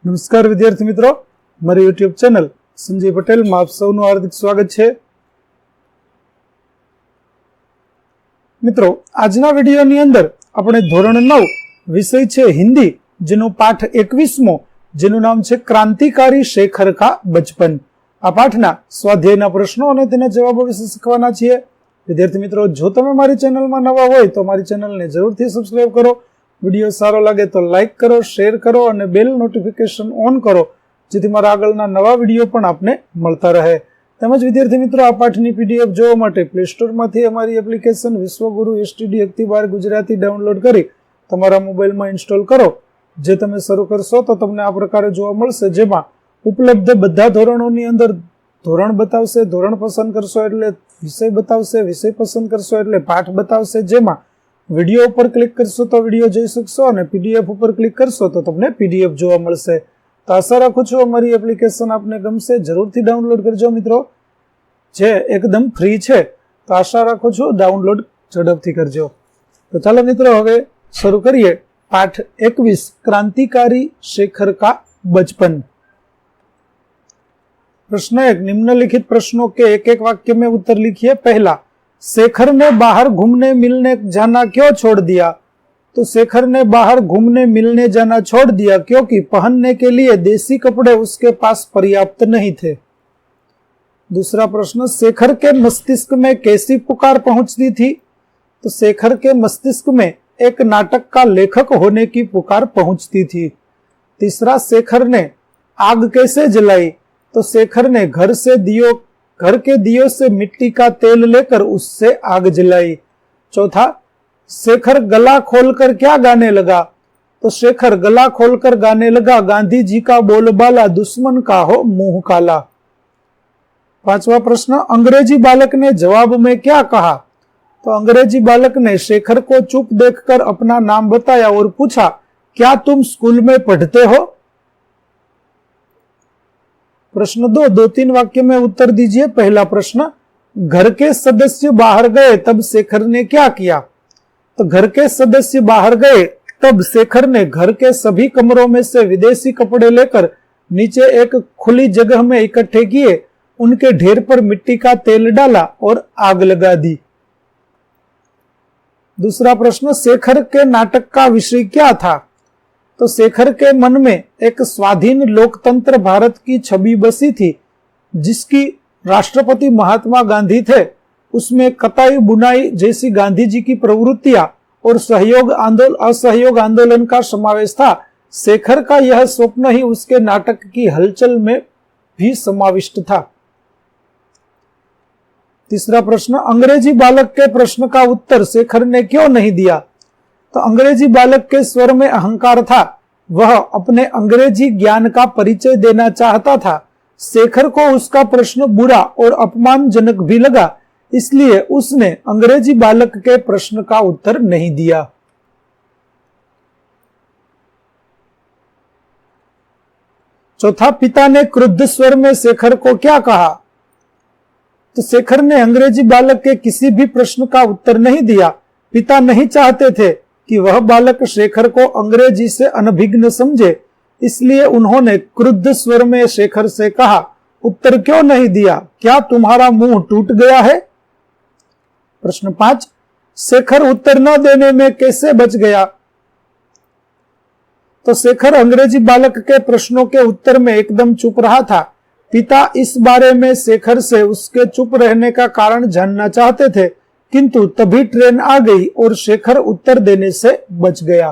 નમસ્કાર વિદ્યાર્થી મિત્રો, મારી યુટ્યુબ ચેનલ સંજય પટેલમાં આપ સૌનું હાર્દિક સ્વાગત છે. મિત્રો, આજના વિડીયોની અંદર આપણે ધોરણ 9 વિષય છે હિન્દી, જેનો પાઠ 21મો, જેનું નામ છે ક્રાંતિકારી શેખર કા બચપન. આ પાઠના સ્વાધ્યાયના પ્રશ્નો અને તેના જવાબો વિશે શીખવાના છીએ. વિદ્યાર્થી મિત્રો, જો તમે મારી ચેનલમાં નવા હોય તો મારી ચેનલને જરૂરથી સબસ્ક્રાઇબ કરો. વિડીયો સારો લાગે તો લાઇક કરો, શેર કરો અને બેલ નોટિફિકેશન ઓન કરો, જેથી મારા આગળના નવા વિડીયો પણ આપને મળતા રહે. તેમજ વિદ્યાર્થી મિત્રો, આ પાઠની પીડીએફ જોવા માટે પ્લે સ્ટોરમાંથી અમારી એપ્લિકેશન વિશ્વગુરુ એસટીડી અખતીબાર ગુજરાતી ડાઉનલોડ કરી તમારા મોબાઈલમાં ઇન્સ્ટોલ કરો. જે તમે શરૂ કરશો તો તમને આ પ્રકારે જોવા મળશે, જેમાં ઉપલબ્ધ બધા ધોરણોની અંદર ધોરણ બતાવશે, ધોરણ પસંદ કરશો એટલે વિષય બતાવશે, વિષય પસંદ કરશો એટલે પાઠ બતાવશે. જેમાં વિડીયો ઉપર ક્લિક કરશો તો વિડીયો જોઈ શકશો અને પીડીએફ ઉપર ક્લિક કરશો તો તમને પીડીએફ જોવા મળશે. તો આશા રાખું છું અમારી એપ્લિકેશન આપને ગમશે. જરૂરથી ડાઉનલોડ કરજો મિત્રો, જે એકદમ ફ્રી છે. તો આશા રાખું છું ડાઉનલોડ ઝડપથી કરજો. તો ચાલો મિત્રો, હવે શરૂ કરીએ પાઠ 21 क्रांतिकारी शेखर का बचपन. प्रश्न 1, निम्नलिखित प्रश्नों के एक एक वाक्य में उत्तर लिखिए. पहला, शेखर ने बाहर घूमने मिलने जाना क्यों छोड़ दिया? तो शेखर ने बाहर घूमने मिलने जाना छोड़ दिया क्योंकि पहनने के लिए देसी कपड़े उसके पास पर्याप्त नहीं थे. दूसरा प्रश्न, शेखर के मस्तिष्क में कैसी पुकार पहुंचती थी? तो शेखर के मस्तिष्क में एक नाटक का लेखक होने की पुकार पहुंचती थी. तीसरा, शेखर ने आग कैसे जलाई? तो शेखर ने घर के दियों से मिट्टी का तेल लेकर उससे आग जलाई. चौथा, शेखर गला खोलकर क्या गाने लगा? तो शेखर गला खोलकर गाने लगा, गांधी जी का बोलबाला दुश्मन का हो मुंह काला. पांचवा प्रश्न, अंग्रेजी बालक ने जवाब में क्या कहा? तो अंग्रेजी बालक ने शेखर को चुप देखकर अपना नाम बताया और पूछा, क्या तुम स्कूल में पढ़ते हो? प्रश्न 2, 2-3 वाक्य में उत्तर दीजिए. पहला प्रश्न, घर के सदस्य बाहर गए तब शेखर ने क्या किया? तो घर के सदस्य बाहर गए तब शेखर ने घर के सभी कमरों में से विदेशी कपड़े लेकर नीचे एक खुली जगह में इकट्ठे किए, उनके ढेर पर मिट्टी का तेल डाला और आग लगा दी. दूसरा प्रश्न, शेखर के नाटक का विषय क्या था? तो शेखर के मन में एक स्वाधीन लोकतंत्र भारत की छवि बसी थी, जिसकी राष्ट्रपति महात्मा गांधी थे. उसमें कताई बुनाई जैसी गांधी जी की प्रवृत्तियां और असहयोग आंदोलन का समावेश था. शेखर का यह स्वप्न ही उसके नाटक की हलचल में भी समाविष्ट था. तीसरा प्रश्न, अंग्रेजी बालक के प्रश्न का उत्तर शेखर ने क्यों नहीं दिया? तो अंग्रेजी बालक के स्वर में अहंकार था. वह अपने अंग्रेजी ज्ञान का परिचय देना चाहता था. शेखर को उसका प्रश्न बुरा और अपमानजनक भी लगा, इसलिए उसने अंग्रेजी बालक के प्रश्न का उत्तर नहीं दिया. चौथा, पिता ने क्रुद्ध स्वर में शेखर को क्या कहा? तो शेखर ने अंग्रेजी बालक के किसी भी प्रश्न का उत्तर नहीं दिया. पिता नहीं चाहते थे कि वह बालक शेखर को अंग्रेजी से अनभिज्ञ समझे, इसलिए उन्होंने क्रुद्ध स्वर में शेखर से कहा, उत्तर क्यों नहीं दिया? क्या तुम्हारा मुंह टूट गया है? प्रश्न 5, शेखर उत्तर न देने में कैसे बच गया? तो शेखर अंग्रेजी बालक के प्रश्नों के उत्तर में एकदम चुप रहा था. पिता इस बारे में शेखर से उसके चुप रहने का कारण जानना चाहते थे, किंतु तभी ट्रेन आ गई और शेखर उत्तर देने से बच गया.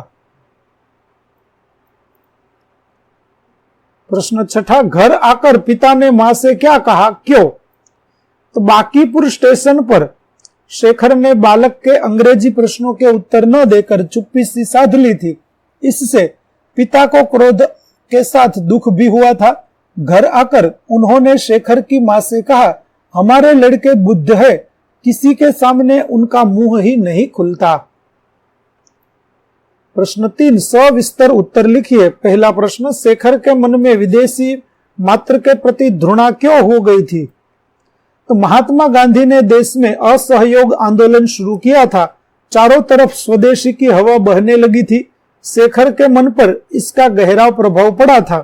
प्रश्न 6, घर आकर पिता ने मां से क्या कहा, क्यों? तो बांकीपुर स्टेशन पर शेखर ने बालक के अंग्रेजी प्रश्नों के उत्तर न देकर चुप्पी सी साध ली थी. इससे पिता को क्रोध के साथ दुख भी हुआ था. घर आकर उन्होंने शेखर की मां से कहा, हमारे लड़के बुद्ध है, किसी के सामने उनका मुंह ही नहीं खुलता. प्रश्न 3, सविस्तर उत्तर लिखिए. पहला प्रश्न, शेखर के मन में विदेशी मात्र के प्रति घृणा क्यों हो गई थी? तो महात्मा गांधी ने देश में असहयोग आंदोलन शुरू किया था. चारों तरफ स्वदेशी की हवा बहने लगी थी. शेखर के मन पर इसका गहरा प्रभाव पड़ा था.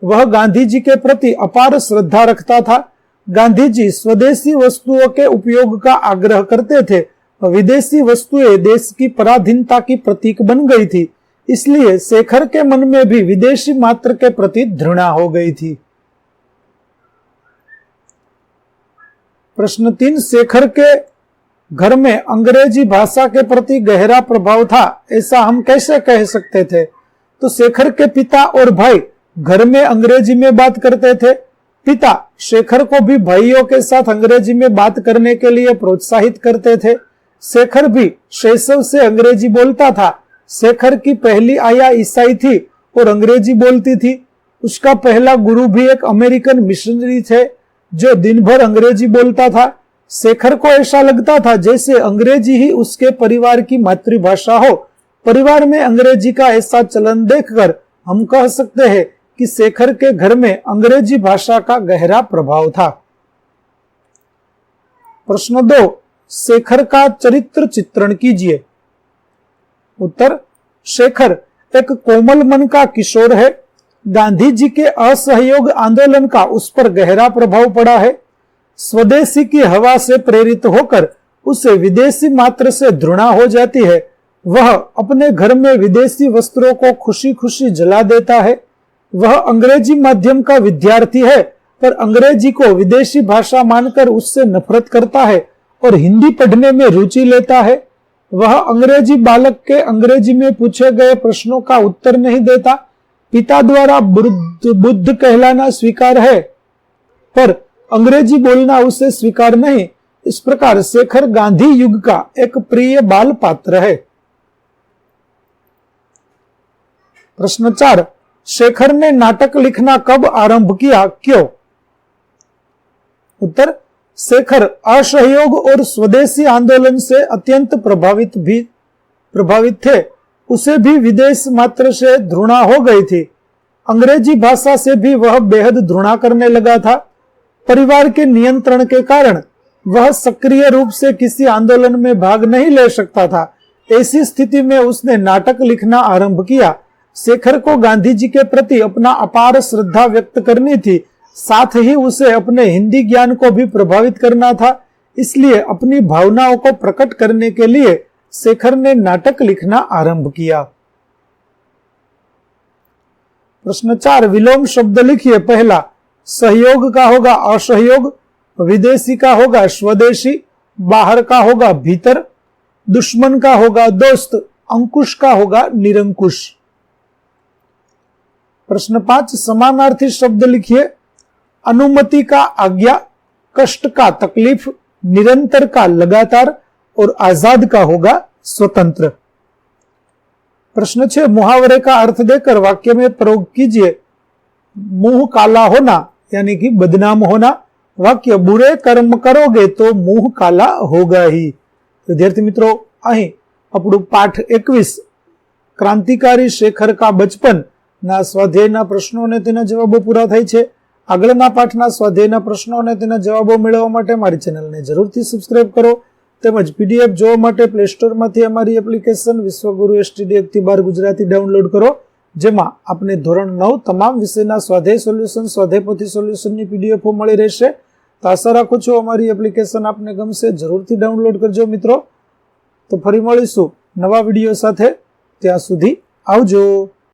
वह गांधी जी के प्रति अपार श्रद्धा रखता था। गांधी जी स्वदेशी वस्तुओं के उपयोग का आग्रह करते थे। विदेशी वस्तुएं देश की पराधीनता की प्रतीक बन गई थी, इसलिए शेखर के मन में भी विदेशी मात्र के प्रति घृणा हो गई थी। प्रश्न 3, शेखर के घर में अंग्रेजी भाषा के प्रति गहरा प्रभाव था, ऐसा हम कैसे कह सकते थे? तो शेखर के पिता और भाई घर में अंग्रेजी में बात करते थे। पिता शेखर को भी भाइयों के साथ अंग्रेजी में बात करने के लिए प्रोत्साहित करते थे। शेखर भी शैशव से अंग्रेजी बोलता था। शेखर की पहली आया ईसाई थी और अंग्रेजी बोलती थी। उसका पहला गुरु भी एक अमेरिकन मिशनरी थे जो दिन भर अंग्रेजी बोलता था। शेखर को ऐसा लगता था जैसे अंग्रेजी ही उसके परिवार की मातृभाषा हो। परिवार में अंग्रेजी का ऐसा चलन देखकर हम कह सकते हैं कि शेखर के घर में अंग्रेजी भाषा का गहरा प्रभाव था। प्रश्न 2, शेखर का चरित्र चित्रण कीजिए। उत्तर, शेखर एक कोमल मन का किशोर है। गांधी जी के असहयोग आंदोलन का उस पर गहरा प्रभाव पड़ा है। स्वदेशी की हवा से प्रेरित होकर उसे विदेशी मात्र से घृणा हो जाती है। वह अपने घर में विदेशी वस्त्रों को खुशी खुशी जला देता है। वह अंग्रेजी माध्यम का विद्यार्थी है, पर अंग्रेजी को विदेशी भाषा मानकर उससे नफरत करता है और हिंदी पढ़ने में रुचि लेता है। वह अंग्रेजी बालक के अंग्रेजी में पूछे गए प्रश्नों का उत्तर नहीं देता। पिता द्वारा बुद्ध कहलाना स्वीकार है, पर अंग्रेजी बोलना उसे स्वीकार नहीं। इस प्रकार शेखर गांधी युग का एक प्रिय बाल पात्र है। प्रश्न 4, शेखर ने नाटक लिखना कब आरंभ किया, क्यों? उत्तर, शेखर असहयोग और स्वदेशी आंदोलन से अत्यंत प्रभावित थे। उसे भी विदेश मात्र से घृणा हो गई थी। अंग्रेजी भाषा से भी वह बेहद घृणा करने लगा था। परिवार के नियंत्रण के कारण वह सक्रिय रूप से किसी आंदोलन में भाग नहीं ले सकता था। ऐसी स्थिति में उसने नाटक लिखना आरंभ किया। शेखर को गांधी जी के प्रति अपना अपार श्रद्धा व्यक्त करनी थी, साथ ही उसे अपने हिंदी ज्ञान को भी प्रभावित करना था। इसलिए अपनी भावनाओं को प्रकट करने के लिए शेखर ने नाटक लिखना आरंभ किया। प्रश्न 4, विलोम शब्द लिखिए। पहला, सहयोग का होगा असहयोग, विदेशी का होगा स्वदेशी, बाहर का होगा भीतर, दुश्मन का होगा दोस्त, अंकुश का होगा निरंकुश। प्रश्न 5, समानार्थी शब्द लिखिए। अनुमति का आज्ञा, कष्ट का तकलीफ, निरंतर का लगातार और आजाद का होगा स्वतंत्र। प्रश्न 6, मुहावरे का अर्थ देकर वाक्य में प्रयोग कीजिए। मुंह काला होना यानी कि बदनाम होना। वाक्य, बुरे कर्म करोगे तो मुंह काला होगा ही। विद्यार्थी मित्रों, અહીં આપણું પાઠ 21 ક્રાંતિકારી શેખર કા બચપન ના સ્વાધ્યાયના પ્રશ્નો અને તેના જવાબો પૂરા થાય છે। આગળના પાઠના સ્વાધ્યાયના પ્રશ્નો અને તેના જવાબો મેળવવા માટે મારી ચેનલને જરૂરથી સબસ્ક્રાઇબ કરો તેમજ પીડીએફ જોવા માટે પ્લે સ્ટોરમાંથી અમારી એપ્લિકેશન વિશ્વગુરુ STD 1 થી 12 ગુજરાતી ડાઉનલોડ કરો, જેમાં આપને ધોરણ 9 તમામ વિષયના સ્વાધ્યાય સોલ્યુશન, સ્વાધ્યાય પોથી સોલ્યુશનની પીડીએફો મળી રહેશે। તો આશા રાખું છું અમારી એપ્લિકેશન આપને ગમશે, જરૂરથી ડાઉનલોડ કરજો મિત્રો। તો ફરી મળીશું નવા વિડીયો સાથે, ત્યાં સુધી આવજો।